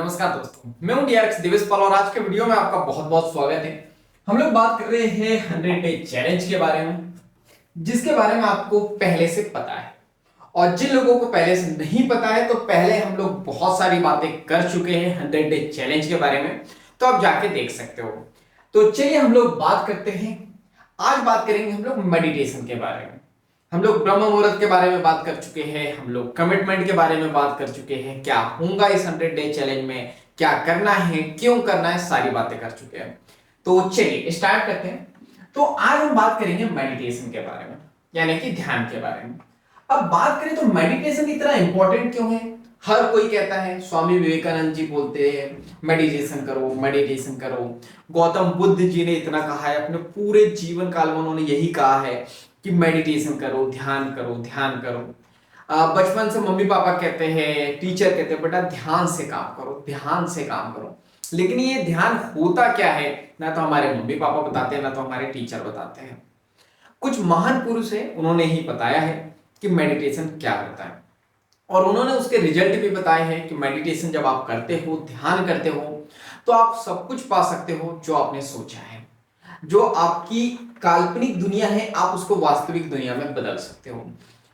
नमस्कार दोस्तों, मैं हूं डीआरएक्स दिवेश पाल और आज के वीडियो में आपका बहुत बहुत स्वागत है। हम लोग बात कर रहे हैं 100 डे चैलेंज के बारे में, जिसके बारे में आपको पहले से पता है। और जिन लोगों को पहले से नहीं पता है, तो पहले हम लोग बहुत सारी बातें कर चुके हैं 100 डे चैलेंज के बारे में, तो आप जाके देख सकते हो। तो चलिए हम लोग बात करते हैं। आज बात करेंगे हम लोग मेडिटेशन के बारे में। हम लोग ब्रह्म मुहूर्त के बारे में बात कर चुके हैं, हम लोग कमिटमेंट के बारे में बात कर चुके हैं, क्या होगा इस 100 डे चैलेंज में, क्या करना है, क्यों करना है, सारी बातें कर चुके हैं। तो चलिए स्टार्ट करते हैं। तो आज हम बात करेंगे मेडिटेशन के बारे में, यानी कि ध्यान के बारे में। अब बात करें तो मेडिटेशन इतना इंपॉर्टेंट क्यों है? हर कोई कहता है, स्वामी विवेकानंद जी बोलते हैं मेडिटेशन करो, मेडिटेशन करो। गौतम बुद्ध जी ने इतना कहा है, अपने पूरे जीवन काल में उन्होंने यही कहा है कि मेडिटेशन करो, ध्यान करो, ध्यान करो। बचपन से मम्मी पापा कहते हैं, टीचर कहते हैं, बेटा ध्यान से काम करो, ध्यान से काम करो। लेकिन ये ध्यान होता क्या है, ना तो हमारे मम्मी पापा बताते हैं, ना तो हमारे टीचर बताते हैं। कुछ महान पुरुष है, उन्होंने ही बताया है कि मेडिटेशन क्या होता है, और उन्होंने उसके रिजल्ट भी बताए हैं कि मेडिटेशन जब आप करते हो, ध्यान करते हो, तो आप सब कुछ पा सकते हो जो आपने सोचा है। जो आपकी काल्पनिक दुनिया है, आप उसको वास्तविक दुनिया में बदल सकते हो।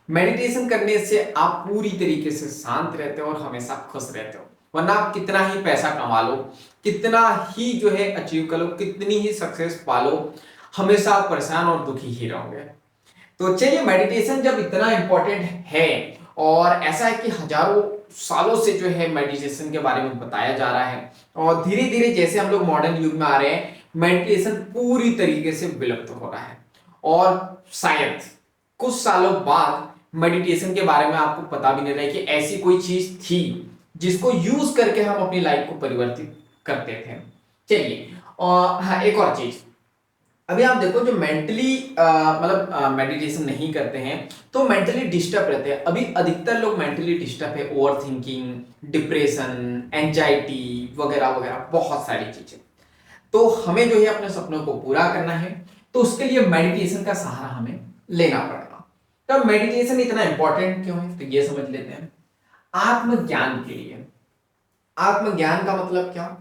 मेडिटेशन करने से आप पूरी तरीके से शांत रहते हो और हमेशा खुश रहते हो। वरना आप कितना ही पैसा कमा लो, कितना ही जो है अचीव कर लो, कितनी ही सक्सेस पा लो, हमेशा आप परेशान और दुखी ही रहोगे। तो चलिए, मेडिटेशन जब इतना इंपॉर्टेंट है, और ऐसा है कि हजारों सालों से जो है मेडिटेशन के बारे में बताया जा रहा है, और धीरे धीरे जैसे हम लोग मॉडर्न युग में आ रहे हैं, मेडिटेशन पूरी तरीके से विलुप्त हो रहा है। और शायद कुछ सालों बाद मेडिटेशन के बारे में आपको पता भी नहीं रहा कि ऐसी कोई चीज थी जिसको यूज करके हम अपनी लाइफ को परिवर्तित करते थे। चलिए, और हाँ, एक और चीज, अभी आप देखो जो मेंटली मतलब मेडिटेशन नहीं करते हैं तो मेंटली डिस्टर्ब रहते हैं। अभी अधिकतर लोग मेंटली डिस्टर्ब है, ओवर थिंकिंग, डिप्रेशन, एंजाइटी वगैरह वगैरह, बहुत सारी चीजें। तो हमें जो है अपने सपनों को पूरा करना है, तो उसके लिए मेडिटेशन का सहारा हमें लेना पड़ेगा। तो मेडिटेशन इतना इंपॉर्टेंट क्यों है, तो ये समझ लेते हैं। आत्मज्ञान के लिए। आत्मज्ञान का मतलब क्या?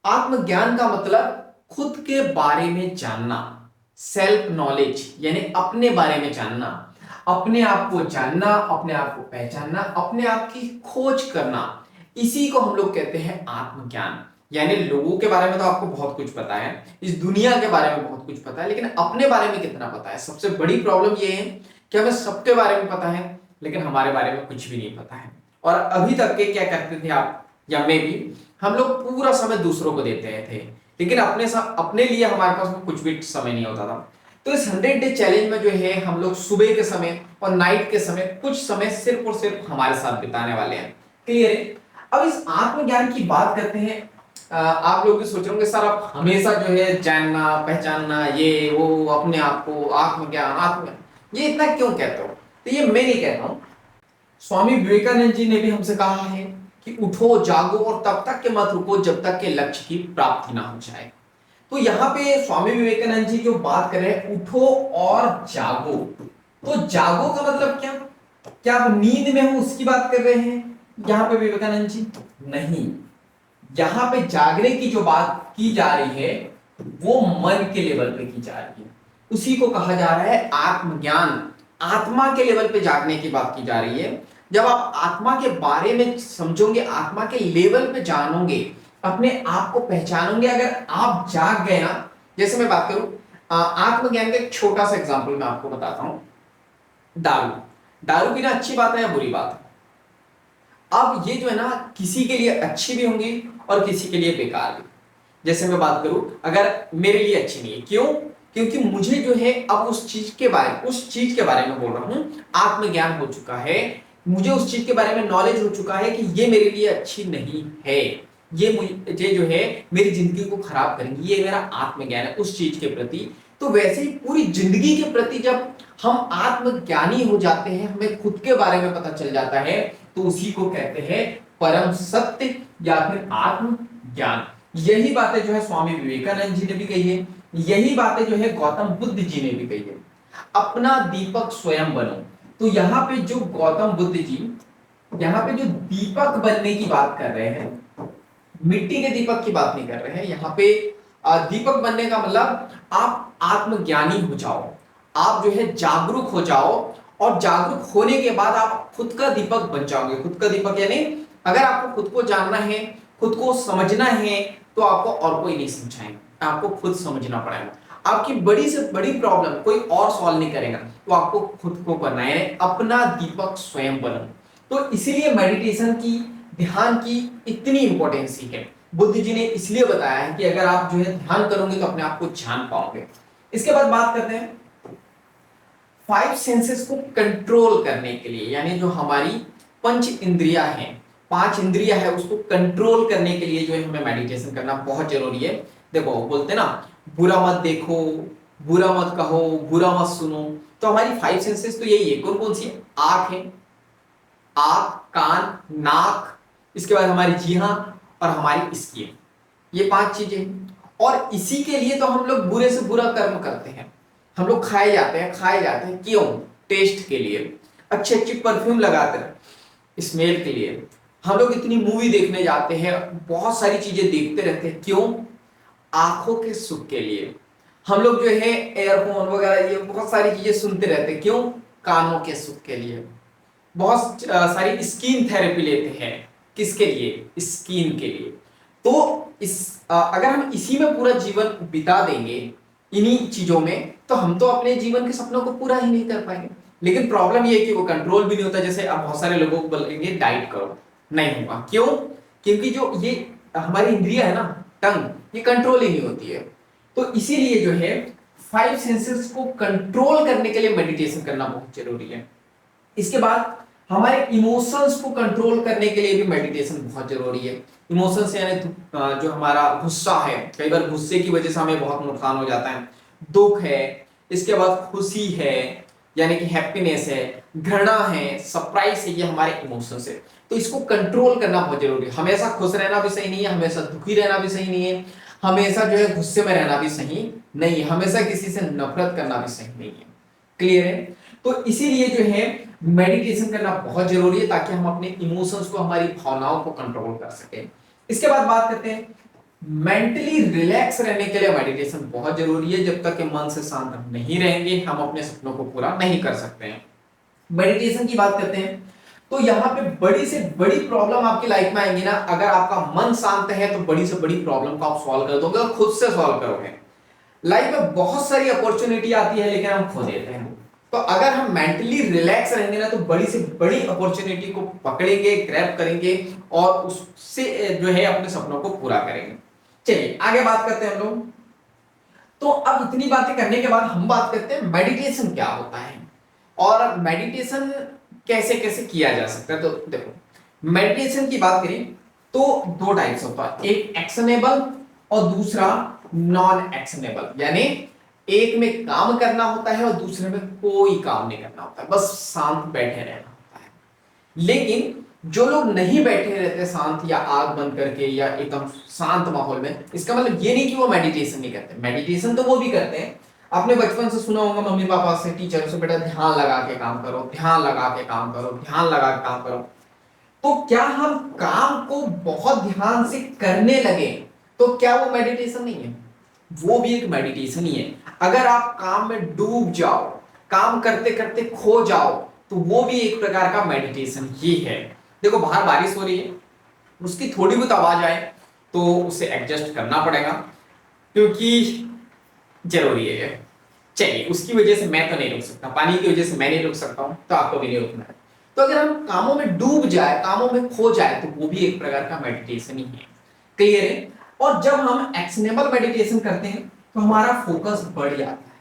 आत्मज्ञान का मतलब खुद के बारे में जानना, सेल्फ नॉलेज, यानी अपने बारे में जानना, अपने आप को जानना, अपने आप को पहचानना, अपने आप की खोज करना। इसी को हम लोग कहते हैं आत्मज्ञान। यानी लोगों के बारे में तो आपको बहुत कुछ पता है, इस दुनिया के बारे में बहुत कुछ पता है, लेकिन अपने बारे में कितना पता है? सबसे बड़ी प्रॉब्लम ये है कि हमें सबके बारे में पता है, लेकिन हमारे बारे में कुछ भी नहीं पता है। और अभी तक के क्या करते थे आप या मैं भी, हम लोग पूरा समय दूसरों को देते थे, लेकिन अपने लिए हमारे पास में कुछ भी समय नहीं होता था। तो इस 100 डे चैलेंज में जो है हम लोग सुबह के समय और नाइट के समय कुछ समय सिर्फ और सिर्फ हमारे साथ बिताने वाले हैं। क्लियर है? अब इस आत्मज्ञान की बात करते हैं। आप लोग भी सोच रहे होंगे, सर आप हमेशा जो है जानना, पहचानना, ये वो, अपने आप को आत्मज्ञान, आत्मज्ञान, ये इतना क्यों कहते हो? तो ये मैं नहीं कहता हूं, स्वामी विवेकानंद जी ने भी हमसे कहा है कि उठो, जागो और तब तक के मत रुको जब तक के लक्ष्य की प्राप्ति ना हो जाए। तो यहाँ पे स्वामी विवेकानंद जी जो बात कर रहे हैं, उठो और जागो, तो जागो का मतलब क्या? क्या आप नींद में हो उसकी बात कर रहे हैं यहाँ पे विवेकानंद जी? नहीं, यहाँ पे जागने की जो बात की जा रही है वो मन के लेवल पे की जा रही है। उसी को कहा जा रहा है आत्मज्ञान। आत्मा के लेवल पे जागने की बात की जा रही है। जब आप आत्मा के बारे में समझोगे, आत्मा के लेवल पे जानोगे, अपने आप को पहचानोगे, अगर आप जाग गए ना, जैसे मैं बात करूं आत्मज्ञान का एक छोटा सा एग्जांपल मैं आपको बताता हूं। दारू। दारू पीना अच्छी बात है या बुरी बात है? अब ये जो है ना, किसी के लिए अच्छी भी होंगी और किसी के लिए बेकार भी। जैसे मैं बात करूं, अगर मेरे लिए अच्छी नहीं है, क्यों? क्योंकि मुझे जो है अब उस चीज के बारे में बोल रहा हूं, आत्मज्ञान हो चुका है, मुझे उस चीज के बारे में नॉलेज हो चुका है कि ये मेरे लिए अच्छी नहीं है, ये मुझे जो है मेरी जिंदगी को खराब करेंगी, ये मेरा आत्मज्ञान है उस चीज के प्रति। तो वैसे ही पूरी जिंदगी के प्रति जब हम आत्मज्ञानी हो जाते हैं, हमें खुद के बारे में पता चल जाता है, तो उसी को कहते हैं परम सत्य या फिर आत्मज्ञान। यही बातें जो है स्वामी विवेकानंद जी ने भी कही है, यही बातें जो है गौतम बुद्ध जी ने भी कही है। अपना दीपक स्वयं बनो। तो यहाँ पे जो गौतम बुद्ध जी यहाँ पे जो दीपक बनने की बात कर रहे हैं, मिट्टी के दीपक की बात नहीं कर रहे हैं यहाँ पे। दीपक बनने का मतलब आप आत्मज्ञानी हो जाओ, आप जो है जागरूक हो जाओ, और जागरूक होने के बाद आप खुद का दीपक बन जाओगे। खुद का दीपक यानी अगर आपको खुद को जानना है, खुद को समझना है, तो आपको और कोई नहीं समझाएगा, आपको खुद समझना पड़ेगा। आपकी बड़ी से बड़ी प्रॉब्लम कोई और सॉल्व नहीं करेगा, तो आपको खुद को करना है, अपना दीपक स्वयं बनो। तो इसीलिए मेडिटेशन की, ध्यान की इतनी इंपॉर्टेंस है। बुद्ध जी ने इसलिए बताया है कि अगर आप जो है ध्यान करोगे तो अपने आप को जान पाओगे। इसके बाद बात करते हैं फाइव सेंसेस को कंट्रोल करने के लिए, यानी जो हमारी पंच इंद्रियां हैं, पांच इंद्रियां है, उसको कंट्रोल करने के लिए जो है हमें मेडिटेशन करना बहुत जरूरी है। देखो बोलते हैं ना, बुरा मत देखो, बुरा मत कहो, बुरा मत सुनो। तो हमारी फाइव सेंसेस तो यही है। कौन कौन सी है? आंख है, आंख, कान, नाक, इसके बाद हमारी जीहं और हमारी स्किन, ये पांच चीजें। और इसी के लिए तो हम लोग बुरे से बुरा कर्म करते हैं। हम लोग खाए जाते हैं, खाए जाते हैं क्यों? टेस्ट के लिए, अच्छे अच्छे परफ्यूम लगाते हैं स्मेल के लिए। हम लोग इतनी मूवी देखने जाते हैं, बहुत सारी चीजें देखते रहते हैं क्यों? आंखों के सुख के लिए। हम लोग जो है एयरफोन वगैरह ये बहुत सारी चीजें सुनते रहते हैं क्यों? कानों के सुख के लिए। बहुत सारी स्किन थेरेपी लेते हैं, किसके लिए? स्किन के लिए। तो अगर हम इसी में पूरा जीवन बिता देंगे, इन्हीं चीजों में, तो हम तो अपने जीवन के सपनों को पूरा ही नहीं कर पाएंगे। लेकिन प्रॉब्लम ये है कि वो कंट्रोल भी नहीं होता। जैसे अब बहुत सारे लोगों को बोलेंगे डाइट करो, नहीं होगा। क्यों? क्योंकि जो ये हमारी इंद्रिया है ना, टंग, ये कंट्रोल ही नहीं होती है। तो इसीलिए जो है फाइव सेंसेस को कंट्रोल करने के लिए मेडिटेशन करना बहुत जरूरी है। इसके बाद हमारे इमोशंस को कंट्रोल करने के लिए भी मेडिटेशन बहुत जरूरी है। इमोशंस यानी जो हमारा गुस्सा है, कई बार गुस्से की वजह से हमें बहुत नुकसान हो जाता है। दुख है, इसके बाद खुशी है यानी कि हैप्पीनेस है, घृणा है, सरप्राइज है, ये हमारे इमोशंस है। तो इसको कंट्रोल करना बहुत जरूरी है। हमेशा खुश रहना भी सही नहीं है, हमेशा दुखी रहना भी सही नहीं है, हमेशा जो है गुस्से में रहना भी सही नहीं है, हमेशा किसी से नफरत करना भी सही नहीं है। क्लियर है? तो इसीलिए जो है मेडिटेशन करना बहुत जरूरी है, ताकि हम अपने इमोशंस को, हमारी भावनाओं को कंट्रोल कर सकें। इसके बाद बात करते हैं मेंटली रिलैक्स रहने के लिए मेडिटेशन बहुत जरूरी है। जब तक कि मन से शांत नहीं रहेंगे, हम अपने सपनों को पूरा नहीं कर सकते हैं। मेडिटेशन की बात करते हैं तो यहाँ पे बड़ी से बड़ी प्रॉब्लम आपकी लाइफ में आएंगी ना, अगर आपका मन शांत है तो बड़ी से बड़ी प्रॉब्लम को आप सॉल्व कर दोगे और खुद से सॉल्व करोगे। लाइफ में बहुत सारी अपॉर्चुनिटी आती है लेकिन हम खो देते हैं। तो अगर हम मेंटली रिलैक्स रहेंगे ना, तो बड़ी से बड़ी अपॉर्चुनिटी को पकड़ेंगे, ग्रैब करेंगे और उससे जो है अपने सपनों को पूरा करेंगे। चलिए आगे बात करते हैं हम लोग। तो अब इतनी बातें करने के बाद हम बात करते हैं मेडिटेशन क्या होता है और मेडिटेशन कैसे कैसे किया जा सकता है। तो देखो, मेडिटेशन की बात करें तो दो टाइप्स होता है, एक एक्शनेबल और दूसरा नॉन एक्शनेबल। यानी एक में काम करना होता है और दूसरे में कोई काम नहीं करना होता है, बस शांत बैठे रहना होता है। लेकिन जो लोग नहीं बैठे रहते शांत या आग बंद करके या एकदम शांत माहौल में, इसका मतलब ये नहीं कि वो मेडिटेशन नहीं करते। मेडिटेशन तो वो भी करते हैं। आपने बचपन से सुना होगा मम्मी पापा से, टीचर से, बेटा ध्यान लगा के काम करो, ध्यान लगा के काम करो, ध्यान लगा के काम करो। तो क्या हम काम को बहुत ध्यान से करने लगे तो क्या वो मेडिटेशन नहीं है? वो भी एक मेडिटेशन ही है। अगर आप काम में डूब जाओ, काम करते करते खो जाओ, तो वो भी एक प्रकार का मेडिटेशन ही है। देखो बाहर बारिश हो रही है, उसकी थोड़ी बहुत आवाज आए तो उसे एडजस्ट करना पड़ेगा क्योंकि जरूरी है। चलिए, उसकी वजह से मैं तो नहीं रुक सकता, पानी की वजह से मैं नहीं रुक सकता हूं, तो आपको भी नहीं रुकना है। तो अगर हम कामों में डूब जाए, कामों में खो जाए, तो वो भी एक प्रकार का मेडिटेशन ही है। क्लियर है? और जब हम एक्शनेबल मेडिटेशन करते हैं तो हमारा फोकस बढ़ जाता है,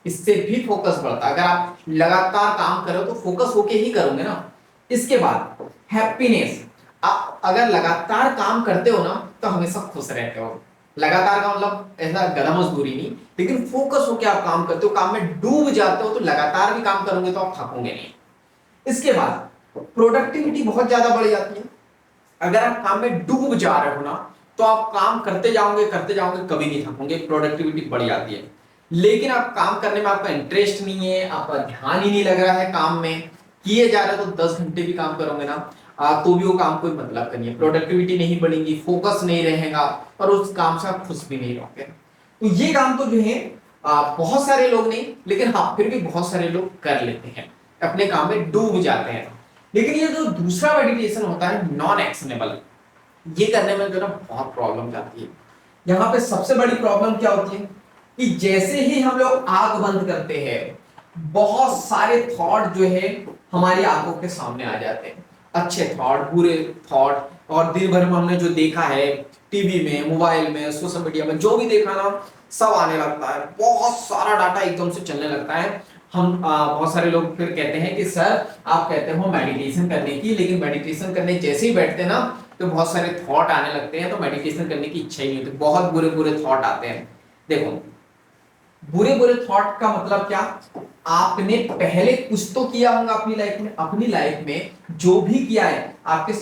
इससे भी फोकस बढ़ता है। अगर आप लगातार काम करो तो फोकस होके ही करोगे ना। इसके बाद हैप्पीनेस, आप अगर लगातार काम करते हो ना तो हमेशा खुश रहते हो। लगातार का मतलब ऐसा गधा मजदूरी नहीं, लेकिन फोकस होके आप काम करते हो, काम में डूब जाते हो, तो लगातार भी काम करोगे तो आप थकोगे नहीं। इसके बाद प्रोडक्टिविटी बहुत ज्यादा बढ़ जाती है। अगर आप काम में डूब जा रहे हो ना, तो आप काम करते जाओगे कभी नहीं थकोगे, प्रोडक्टिविटी बढ़ जाती है। लेकिन आप काम करने में आपका इंटरेस्ट नहीं है, आपका ध्यान ही नहीं लग रहा है काम में, किए जा रहे हो तो 10 घंटे भी काम करोगे ना, तो भी वो काम कोई मतलब का नहीं है, प्रोडक्टिविटी नहीं बढ़ेगी, फोकस नहीं रहेगा और उस काम से आप खुश भी नहीं रहोगे। तो ये काम तो जो है बहुत सारे लोग नहीं, लेकिन हाँ फिर भी बहुत सारे लोग कर लेते हैं, अपने काम में डूब जाते हैं। लेकिन ये जो दूसरा मेडिटेशन होता है नॉन एक्शनेबल, ये करने में जो ना बहुत प्रॉब्लम आती है। यहाँ पे सबसे बड़ी प्रॉब्लम क्या होती है कि जैसे ही हम लोग आंख बंद करते हैं, बहुत सारे थॉट जो है हमारी आंखों के सामने आ जाते हैं, अच्छे थॉट, बुरे थॉट, और दिन भर में हमने जो देखा है टीवी में, मोबाइल में, सोशल मीडिया में, जो भी देखा ना सब आने लगता है, बहुत सारा डाटा एकदम से चलने लगता है। हम बहुत सारे लोग फिर कहते हैं कि सर आप कहते हो मेडिटेशन करने की, लेकिन मेडिटेशन करने जैसे ही बैठते ना तो बहुत सारे थॉट आने लगते हैं, तो मेडिटेशन करने की इच्छा ही नहीं होती, बहुत बुरे बुरे थॉट आते हैं। देखो बुरे बुरे थॉट का मतलब क्या, आपने पहले कुछ तो किया होगा अपनी लाइफ में जो भी किया है आपके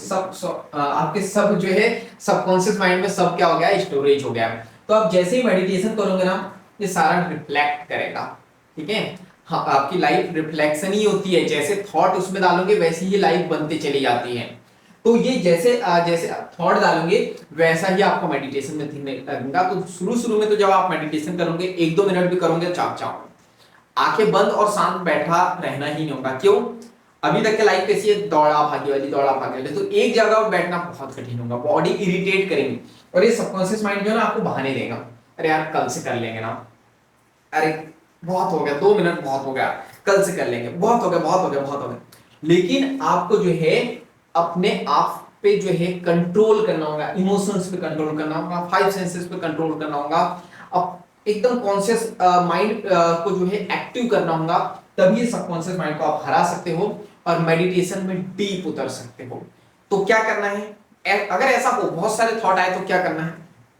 सब जो है सबकॉन्शियस माइंड में सब क्या हो गया, स्टोरेज हो गया। तो आप जैसे ही मेडिटेशन करोगे ना ये सारा रिफ्लेक्ट करेगा, ठीक है। हाँ, आपकी लाइफ रिफ्लेक्शन ही होती है, जैसे थॉट उसमें डालोगे वैसे ही लाइफ बनते चली जाती है। तो ये जैसे जैसे थॉट डालोगे वैसा ही आपको मेडिटेशन में दिखने लगेगा। तो शुरू शुरू में तो जब आप मेडिटेशन करोगे 1-2 मिनट भी करोगे चाप चाप आंखें बंद और शांत बैठा रहना ही नहीं होगा। क्यों, अभी तक की लाइफ कैसी है, दौड़ा भागी वाली, तो एक जगह पर बैठना बहुत कठिन होगा, बॉडी इरिटेट करेगी और ये सबकॉन्शियस माइंड जो है ना आपको बहाने देगा, अरे यार कल से कर लेंगे ना, अरे बहुत हो गया, 2 मिनट बहुत हो गया, कल से कर लेंगे, बहुत हो गया। लेकिन आपको जो है अपने आप पे जो है कंट्रोल करना होगा, इमोशंस पे कंट्रोल करना होगा, 5 सेंसेस पे कंट्रोल करना होगा, अब एकदम कॉन्शियस माइंड को जो है एक्टिव करना होगा, तभी सबकॉन्शियस माइंड को आप हरा सकते हो और मेडिटेशन में डीप उतर सकते हो। तो क्या करना है, अगर ऐसा हो बहुत सारे थॉट आए तो क्या करना है,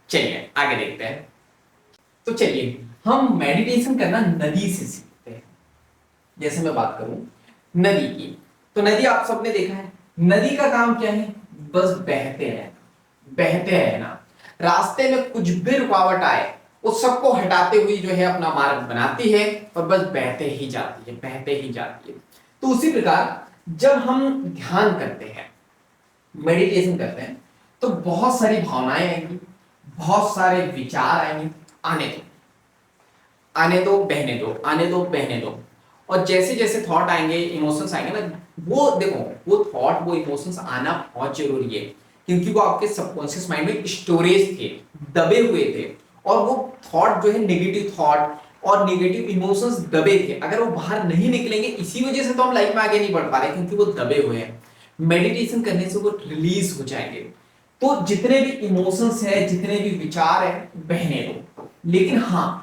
चलिए आगे देखते हैं। तो चलिए हम मेडिटेशन करना नदी से सीखते हैं। जैसे मैं बात करूं नदी की, तो नदी आप सबने देखा है, नदी का काम क्या है, बस बहते हैं ना, रास्ते में कुछ भी रुकावट आए उस सबको हटाते हुए जो है अपना मार्ग बनाती है और बस बहते ही जाती है। तो उसी प्रकार जब हम ध्यान करते हैं, मेडिटेशन करते हैं, तो बहुत सारी भावनाएं आएंगी, बहुत सारे विचार आएंगे, आने दो बहने दो। और जैसे जैसे थॉट आएंगे, इमोशंस आएंगे ना, वो देखो वो थॉट वो इमोशंस आना बहुत जरूरी है, क्योंकि वो आपके सबकॉन्शियस माइंड में स्टोरेज थे, दबे हुए थे, और वो थॉट जो है नेगेटिव थॉट और नेगेटिव इमोशंस दबे थे, अगर वो बाहर नहीं निकलेंगे, इसी वजह से तो हम लाइफ में आगे नहीं बढ़ पा रहे, क्योंकि वो दबे हुए हैं। मेडिटेशन करने से वो रिलीज हो जाएंगे। तो जितने भी इमोशंस है, जितने भी विचार है, बहने दो, लेकिन हाँ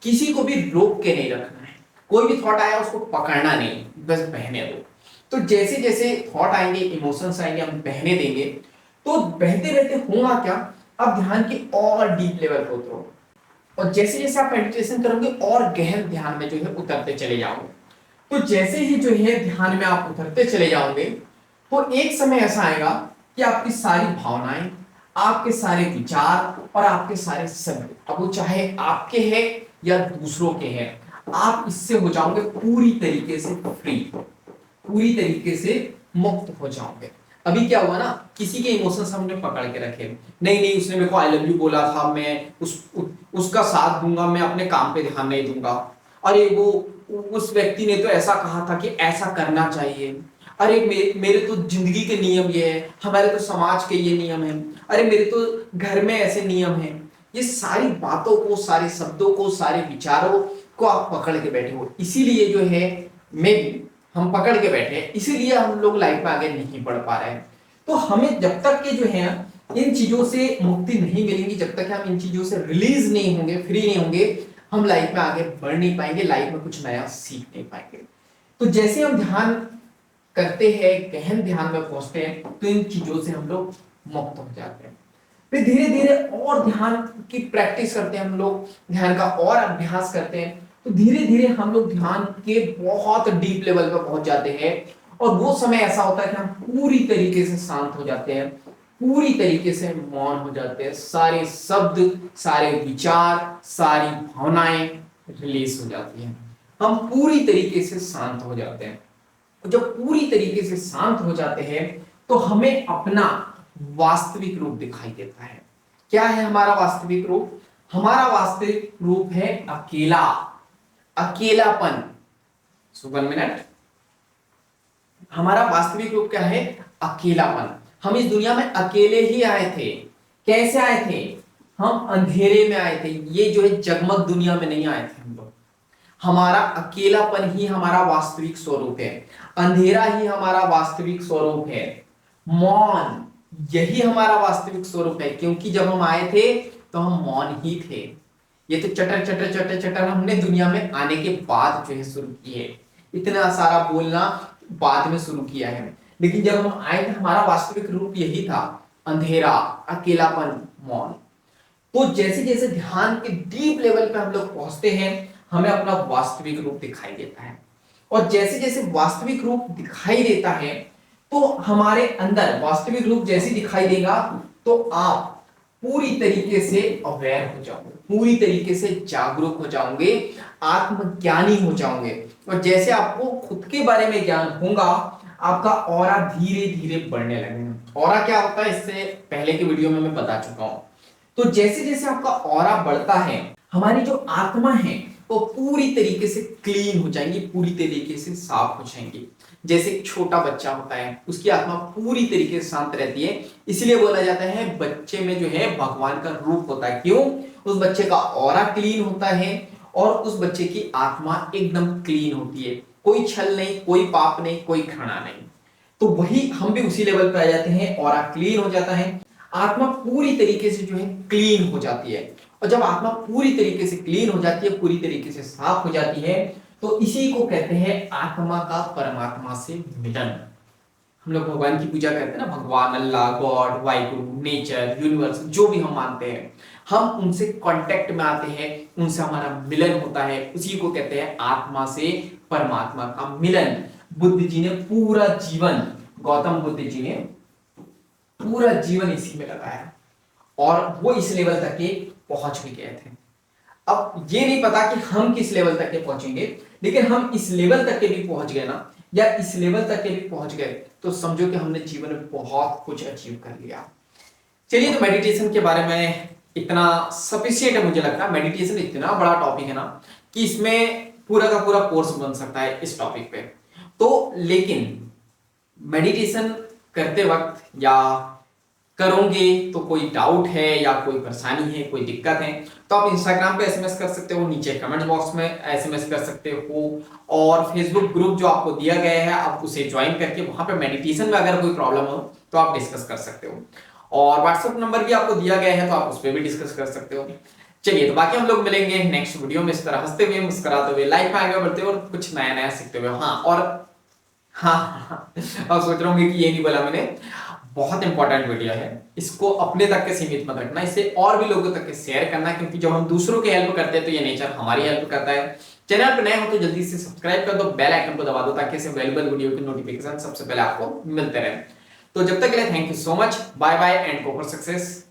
किसी को भी रोक के नहीं रखना है, कोई भी थॉट आया उसको पकड़ना नहीं, बस बहने दो। तो जैसे जैसे थॉट आएंगे, इमोशंस आएंगे, हम बहने देंगे, तो बहते बहते होगा क्या, अब ध्यान के और डीप लेवल पे उतरो, और जैसे जैसे आप मेडिटेशन करोगे और गहन ध्यान में जो है उतरते चले जाओगे। तो जैसे ही जो है ध्यान में आप उतरते चले जाओगे, तो एक समय ऐसा आएगा कि आपकी सारी भावनाएं, आपके सारे विचार और आपके सारे शब्द, अब वो चाहे आपके हैं या दूसरों के हैं, आप इससे हो जाओगे पूरी तरीके से फ्री, पूरी तरीके से मुक्त हो जाओगे। अभी क्या हुआ ना, किसी के इमोशंस हमने पकड़ के रखे, नहीं उसने मेरे को आई लव यू बोला था, मैं उसका साथ दूंगा, मैं अपने काम पे ध्यान नहीं दूंगा, अरे वो उस व्यक्ति ने तो ऐसा कहा था कि ऐसा करना चाहिए, अरे मेरे तो जिंदगी के नियम ये है, हमारे तो समाज के ये नियम है, अरे मेरे तो घर में ऐसे नियम है। ये सारी बातों को, सारे शब्दों को, सारे विचारों को आप पकड़ के बैठे हो, इसीलिए जो है मैं भी हम पकड़ के बैठे हैं, इसीलिए हम लोग लाइफ में आगे नहीं बढ़ पा रहे हैं। तो हमें जब तक के जो है इन चीजों से मुक्ति नहीं मिलेंगी, जब तक हम इन चीजों से रिलीज नहीं होंगे, फ्री नहीं होंगे, हम लाइफ में आगे बढ़ नहीं पाएंगे, लाइफ में कुछ नया सीख नहीं पाएंगे। तो जैसे हम ध्यान करते हैं, गहन ध्यान में पहुंचते हैं, तो इन चीजों से हम लोग मुक्त हो जाते हैं। फिर धीरे धीरे और ध्यान की प्रैक्टिस करते हैं, हम लोग ध्यान का और अभ्यास करते हैं, तो धीरे धीरे हम लोग ध्यान के बहुत डीप लेवल पर पहुंच जाते हैं। और वो समय ऐसा होता है कि हम पूरी तरीके से शांत हो जाते हैं, पूरी तरीके से मौन हो जाते हैं, सारे शब्द, सारे विचार, सारी भावनाएं रिलीज हो जाती हैं, हम पूरी तरीके से शांत हो जाते हैं। जब पूरी तरीके से शांत हो जाते हैं, तो हमें अपना वास्तविक रूप दिखाई देता है। क्या है हमारा वास्तविक रूप? हमारा वास्तविक रूप है अकेला, अकेलापन। सो 1 मिनट। हमारा वास्तविक रूप क्या है? अकेलापन। हम इस दुनिया में अकेले ही आए थे। कैसे आए थे? हम अंधेरे में आए थे। ये जो है जगमग दुनिया में नहीं आए थे हम लोग। हमारा अकेलापन ही हमारा वास्तविक स्वरूप है, अंधेरा ही हमारा वास्तविक स्वरूप है, मौन यही हमारा वास्तविक स्वरूप है। क्योंकि जब हम आए थे तो हम मौन ही थे। ये तो चटर चटर चटर चटर हमने दुनिया में आने के बाद जो है शुरू की है। इतना सारा बोलना बाद में शुरू किया है, लेकिन जब हम आए थे हमारा वास्तविक रूप यही था, अंधेरा, अकेलापन, मौन। तो जैसे जैसे ध्यान के डीप लेवल पे हम लोग पहुंचते हैं, हमें अपना वास्तविक रूप दिखाई देता है। और जैसे जैसे वास्तविक रूप दिखाई देता है, तो हमारे अंदर वास्तविक रूप जैसे दिखाई देगा तो आप पूरी तरीके से अवेयर हो जाओगे, पूरी तरीके से जागरूक हो जाओगे, आत्मज्ञानी हो जाओगे। और जैसे आपको खुद के बारे में ज्ञान होगा, आपका ऑरा धीरे धीरे बढ़ने लगेगा। ऑरा क्या होता है इससे पहले के वीडियो में मैं बता चुका हूं। तो जैसे जैसे आपका ऑरा बढ़ता है, हमारी जो आत्मा है वो पूरी तरीके से क्लीन हो जाएंगी, पूरी तरीके से साफ हो जाएंगी। जैसे एक छोटा बच्चा होता है, उसकी आत्मा पूरी तरीके से शांत रहती है। इसलिए बोला जाता है बच्चे में जो है भगवान का रूप होता है। क्यों? उस बच्चे का ऑरा क्लीन होता है और उस बच्चे की आत्मा एकदम क्लीन होती है। कोई छल नहीं, कोई पाप नहीं, कोई घृणा नहीं। तो वही हम भी उसी लेवल पे आ जाते हैं, ऑरा क्लीन हो जाता है, आत्मा पूरी तरीके से जो है क्लीन हो जाती है। और जब आत्मा पूरी तरीके से क्लीन हो जाती है, पूरी तरीके से साफ हो जाती है, तो इसी को कहते हैं आत्मा का परमात्मा से मिलन। हम लोग भगवान की पूजा करते हैं ना, भगवान, अल्लाह, गॉड, वाहिगुरु, नेचर, यूनिवर्स, जो भी हम मानते हैं, हम उनसे कांटेक्ट में आते हैं, उनसे हमारा मिलन होता है। उसी को कहते हैं आत्मा से परमात्मा का मिलन। बुद्ध जी ने पूरा जीवन, गौतम बुद्ध जी ने पूरा जीवन इसी में लगाया और वो इस लेवल तक के पहुंच भी गए थे। अब ये नहीं पता कि हम किस लेवल तक के पहुंचेंगे, लेकिन हम इस लेवल तक के भी पहुंच गए ना, या इस लेवल तक के भी पहुंच गए, तो समझो कि हमने जीवन में बहुत कुछ अचीव कर लिया। चलिए, तो मेडिटेशन के बारे में इतना सफिशिएंट है मुझे लगता है। मेडिटेशन इतना बड़ा टॉपिक है ना कि इसमें पूरा का पूरा कोर्स बन सकता है इस टॉपिक पे। तो लेकिन मेडिटेशन करते वक्त या करोगे तो कोई डाउट है या कोई परेशानी है, कोई दिक्कत है, तो आप इंस्टाग्राम पे एसएमएस कर सकते हो, नीचे कमेंट बॉक्स में एसएमएस कर सकते हो, और फेसबुक ग्रुप जो आपको दिया गया है आप उसे ज्वाइन करके वहां पे मेडिटेशन में अगर कोई प्रॉब्लम हो तो आप डिस्कस कर सकते हो। और व्हाट्सएप नंबर भी आपको दिया गया है तो आप उस पर भी डिस्कस कर सकते हो। चलिए, तो बाकी हम लोग मिलेंगे नेक्स्ट वीडियो में इस तरह हंसते हुए, मुस्कुराते हुए, लाइफ में आगे बढ़ते हुए और कुछ नया नया सीखते हुए। हाँ, अब सोच रहा हूँ कि ये नहीं बोला मैंने, बहुत इंपॉर्टेंट वीडियो है, इसको अपने तक के सीमित मत रखना, इसे और भी लोगों तक के शेयर करना, क्योंकि जब हम दूसरों की हेल्प करते हैं तो ये नेचर हमारी हेल्प करता है। चैनल पर नए हो तो जल्दी से सब्सक्राइब कर दो, बेल आइकन को दबा दो, ताकि ऐसे वैल्यूएबल वीडियो की नोटिफिकेशन सबसे पहले आपको मिलते रहे। तो जब तक के लिए thank you so much, bye bye and go for success.